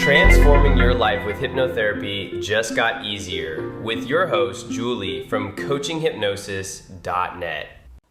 Transforming your life with hypnotherapy just got easier with your host, Julie from CoachingHypnosis.net.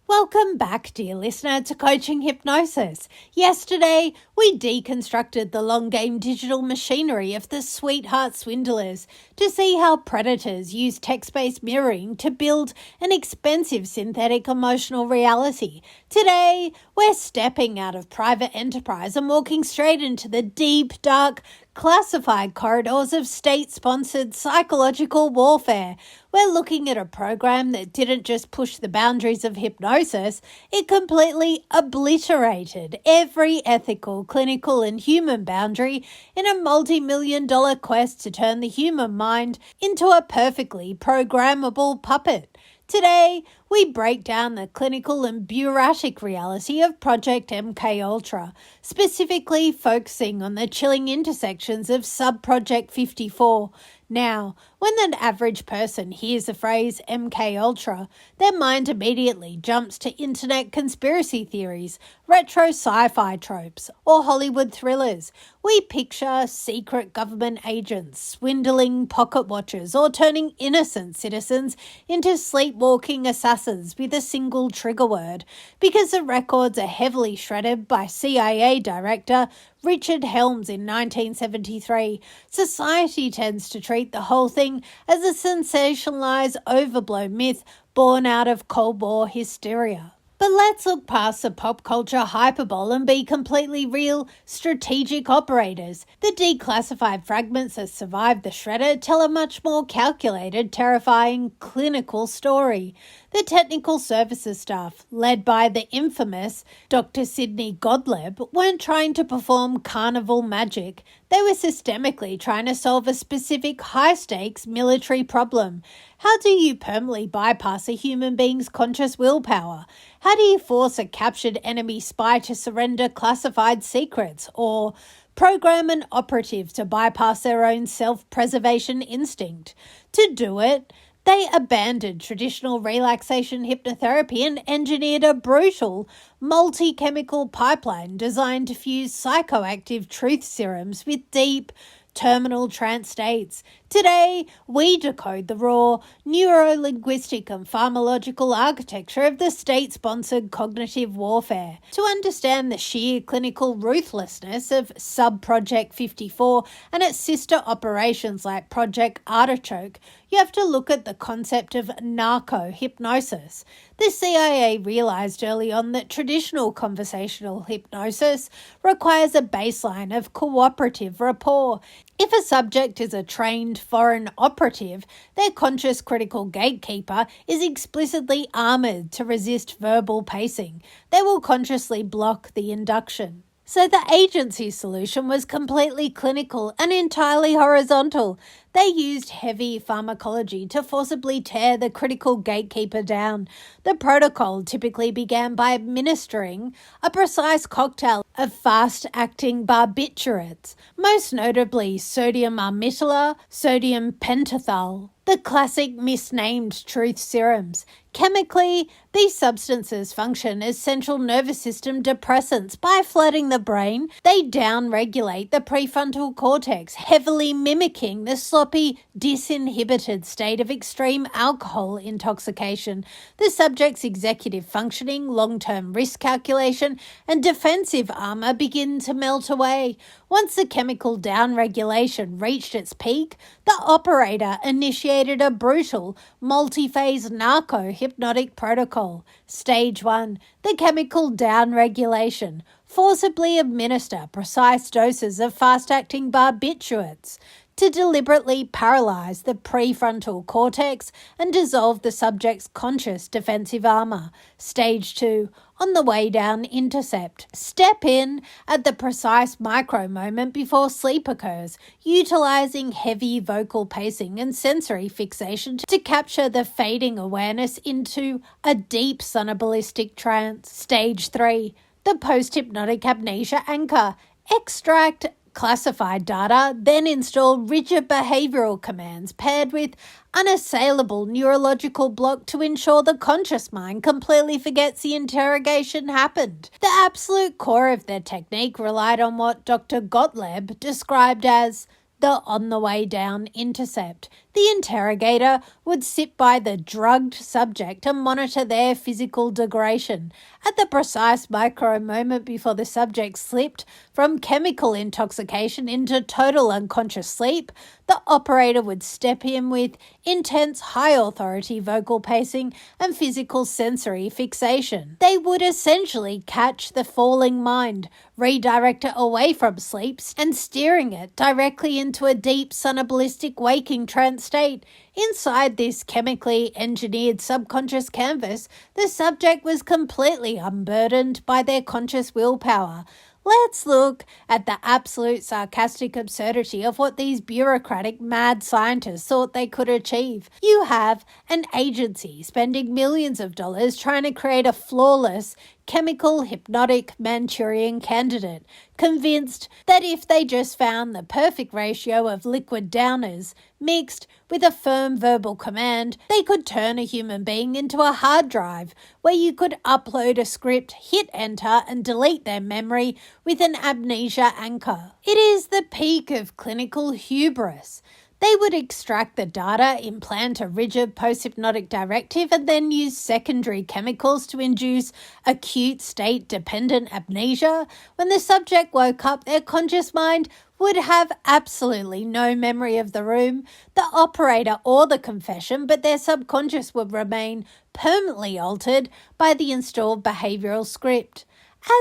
Welcome back, dear listener, to Coaching Hypnosis. Yesterday, we deconstructed the long-game digital machinery of the sweetheart swindlers to see how predators use text-based mirroring to build an expensive synthetic emotional reality. Today, we're stepping out of private enterprise and walking straight into the deep, dark, classified corridors of state-sponsored psychological warfare. We're looking at a program that didn't just push the boundaries of hypnosis, it completely obliterated every ethical, clinical, and human boundary in a multi-million-dollar quest to turn the human mind into a perfectly programmable puppet. Today, we break down the clinical and bureaucratic reality of Project MKUltra, specifically focusing on the chilling intersections of Subproject 54. Now, when an average person hears the phrase MKUltra, their mind immediately jumps to internet conspiracy theories, retro sci-fi tropes, or Hollywood thrillers. We picture secret government agents swindling pocket watchers or turning innocent citizens into sleepwalking assassins with a single trigger word, because the records are heavily shredded by CIA Director Richard Helms in 1973. Society tends to treat the whole thing as a sensationalized, overblown myth born out of Cold War hysteria. But let's look past the pop culture hyperbole and be completely real strategic operators. The declassified fragments that survived the shredder tell a much more calculated, terrifying, clinical story. The technical services staff, led by the infamous Dr. Sidney Gottlieb, weren't trying to perform carnival magic. They were systemically trying to solve a specific high-stakes military problem. How do you permanently bypass a human being's conscious willpower? How do you force a captured enemy spy to surrender classified secrets, or program an operative to bypass their own self-preservation instinct? To do it, they abandoned traditional relaxation hypnotherapy and engineered a brutal, multi-chemical pipeline designed to fuse psychoactive truth serums with deep, terminal trance states. Today, we decode the raw, neuro-linguistic and pharmacological architecture of the state-sponsored cognitive warfare. To understand the sheer clinical ruthlessness of Subproject 54 and its sister operations like Project Artichoke, you have to look at the concept of narco-hypnosis. The CIA realized early on that traditional conversational hypnosis requires a baseline of cooperative rapport. If a subject is a trained foreign operative, their conscious critical gatekeeper is explicitly armored to resist verbal pacing. They will consciously block the induction. So the agency solution was completely clinical and entirely horizontal. They used heavy pharmacology to forcibly tear the critical gatekeeper down. The protocol typically began by administering a precise cocktail of fast-acting barbiturates, most notably sodium amytala, sodium pentothal, the classic misnamed truth serums. Chemically, these substances function as central nervous system depressants. By flooding the brain, they downregulate the prefrontal cortex, heavily mimicking the sloppy, disinhibited state of extreme alcohol intoxication. The subject's executive functioning, long-term risk calculation, and defensive armor begin to melt away. Once the chemical downregulation reached its peak, the operator initiated a brutal, multi-phase narco-hypnotic protocol. Stage 1, the chemical downregulation. Forcibly administer precise doses of fast-acting barbiturates to deliberately paralyze the prefrontal cortex and dissolve the subject's conscious defensive armor. Stage 2, on the way down, intercept. Step in at the precise micro moment before sleep occurs, utilizing heavy vocal pacing and sensory fixation to capture the fading awareness into a deep somnambulistic trance. Stage 3, the post-hypnotic amnesia anchor. Extract classified data, then install rigid behavioral commands paired with unassailable neurological block to ensure the conscious mind completely forgets the interrogation happened. The absolute core of their technique relied on what Dr. Gottlieb described as the on-the-way-down intercept. The interrogator would sit by the drugged subject and monitor their physical degradation. At the precise micro moment before the subject slipped from chemical intoxication into total unconscious sleep, the operator would step in with intense high-authority vocal pacing and physical sensory fixation. They would essentially catch the falling mind, redirect it away from sleep, and steering it directly into a deep sonobalistic waking trance state. Inside this chemically engineered subconscious canvas, the subject was completely unburdened by their conscious willpower. Let's look at the absolute sarcastic absurdity of what these bureaucratic mad scientists thought they could achieve. You have an agency spending millions of dollars trying to create a flawless, chemical hypnotic Manchurian candidate, convinced that if they just found the perfect ratio of liquid downers mixed with a firm verbal command, they could turn a human being into a hard drive where you could upload a script, hit enter, and delete their memory with an amnesia anchor. It is the peak of clinical hubris. They would extract the data, implant a rigid post-hypnotic directive, and then use secondary chemicals to induce acute state-dependent amnesia. When the subject woke up, their conscious mind would have absolutely no memory of the room, the operator, or the confession, but their subconscious would remain permanently altered by the installed behavioral script.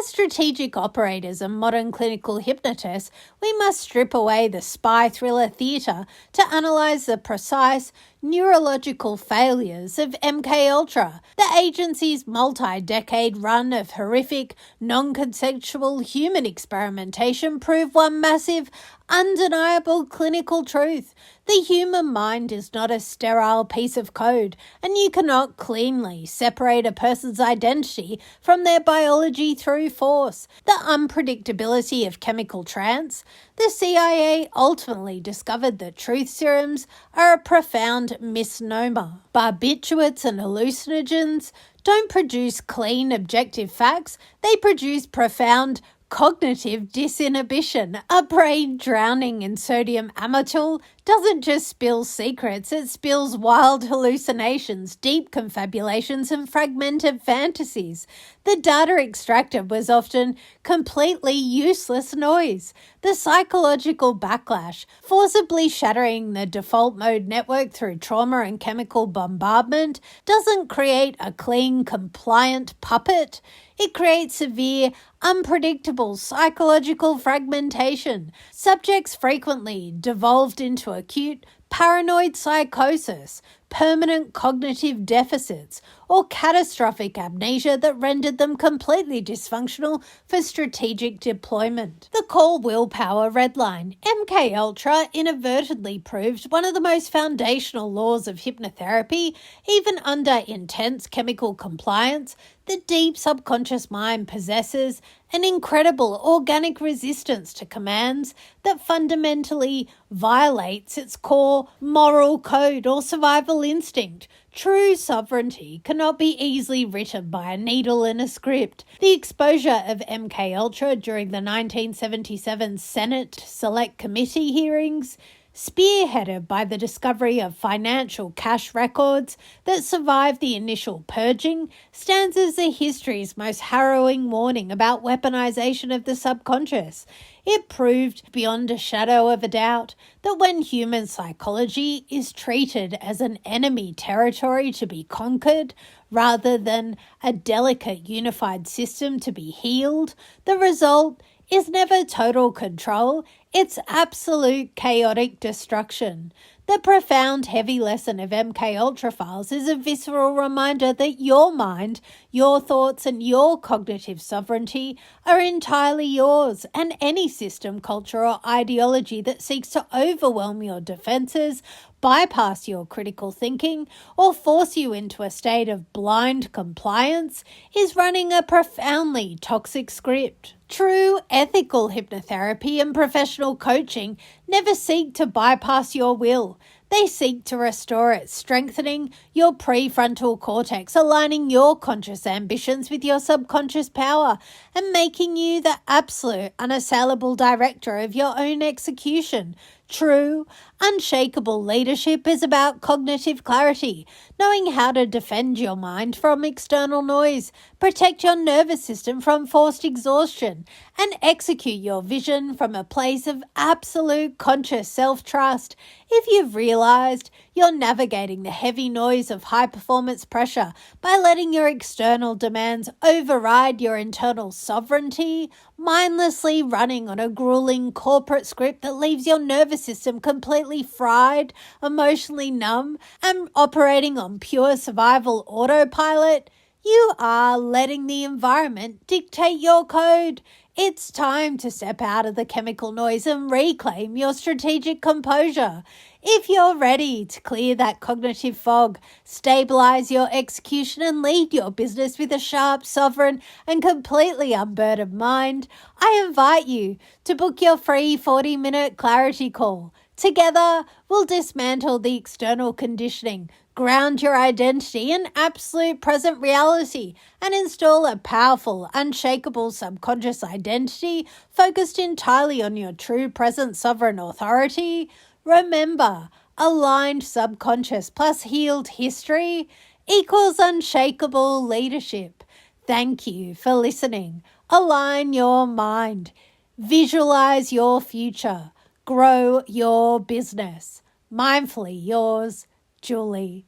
As strategic operators and modern clinical hypnotists, we must strip away the spy thriller theatre to analyse the precise neurological failures of MKUltra. The agency's multi-decade run of horrific, non-consensual human experimentation proved one massive, undeniable clinical truth. The human mind is not a sterile piece of code, and you cannot cleanly separate a person's identity from their biology through force. The unpredictability of chemical trance. The CIA ultimately discovered that truth serums are a profound misnomer. Barbiturates and hallucinogens don't produce clean, objective facts. They produce profound cognitive disinhibition. A brain drowning in sodium amytal doesn't just spill secrets, it spills wild hallucinations, deep confabulations, and fragmented fantasies. The data extracted was often completely useless noise. The psychological backlash, forcibly shattering the default mode network through trauma and chemical bombardment, doesn't create a clean, compliant puppet. It creates severe, unpredictable psychological fragmentation. Subjects frequently devolved into acute paranoid psychosis, permanent cognitive deficits, or catastrophic amnesia that rendered them completely dysfunctional for strategic deployment. The core willpower redline. MKUltra inadvertently proved one of the most foundational laws of hypnotherapy. Even under intense chemical compliance, the deep subconscious mind possesses an incredible organic resistance to commands that fundamentally violates its core moral code or survival instinct. True sovereignty cannot be easily written by a needle in a script. The exposure of MKUltra during the 1977 Senate Select Committee hearings, spearheaded by the discovery of financial cash records that survived the initial purging, stands as the history's most harrowing warning about weaponization of the subconscious. It proved beyond a shadow of a doubt that when human psychology is treated as an enemy territory to be conquered, rather than a delicate unified system to be healed, the result is never total control, it's absolute chaotic destruction. The profound, heavy lesson of MK Ultra Files is a visceral reminder that your mind, your thoughts, and your cognitive sovereignty are entirely yours, and any system, culture, or ideology that seeks to overwhelm your defenses, bypass your critical thinking, or force you into a state of blind compliance is running a profoundly toxic script. True ethical hypnotherapy and professional coaching never seek to bypass your will. They seek to restore it, strengthening your prefrontal cortex, aligning your conscious ambitions with your subconscious power, and making you the absolute, unassailable director of your own execution. True, unshakable leadership is about cognitive clarity, knowing how to defend your mind from external noise, protect your nervous system from forced exhaustion, and execute your vision from a place of absolute conscious self-trust. If you've realized you're navigating the heavy noise of high-performance pressure by letting your external demands override your internal sovereignty, mindlessly running on a grueling corporate script that leaves your nervous system completely fried, emotionally numb, and operating on pure survival autopilot, you are letting the environment dictate your code. It's time to step out of the chemical noise and reclaim your strategic composure. If you're ready to clear that cognitive fog, stabilize your execution, and lead your business with a sharp, sovereign, and completely unburdened mind, I invite you to book your free 40-minute clarity call. Together, we'll dismantle the external conditioning, ground your identity in absolute present reality, and install a powerful, unshakable subconscious identity focused entirely on your true present sovereign authority. Remember, aligned subconscious plus healed history equals unshakable leadership. Thank you for listening. Align your mind. Visualize your future. Grow your business. Mindfully yours, Julie.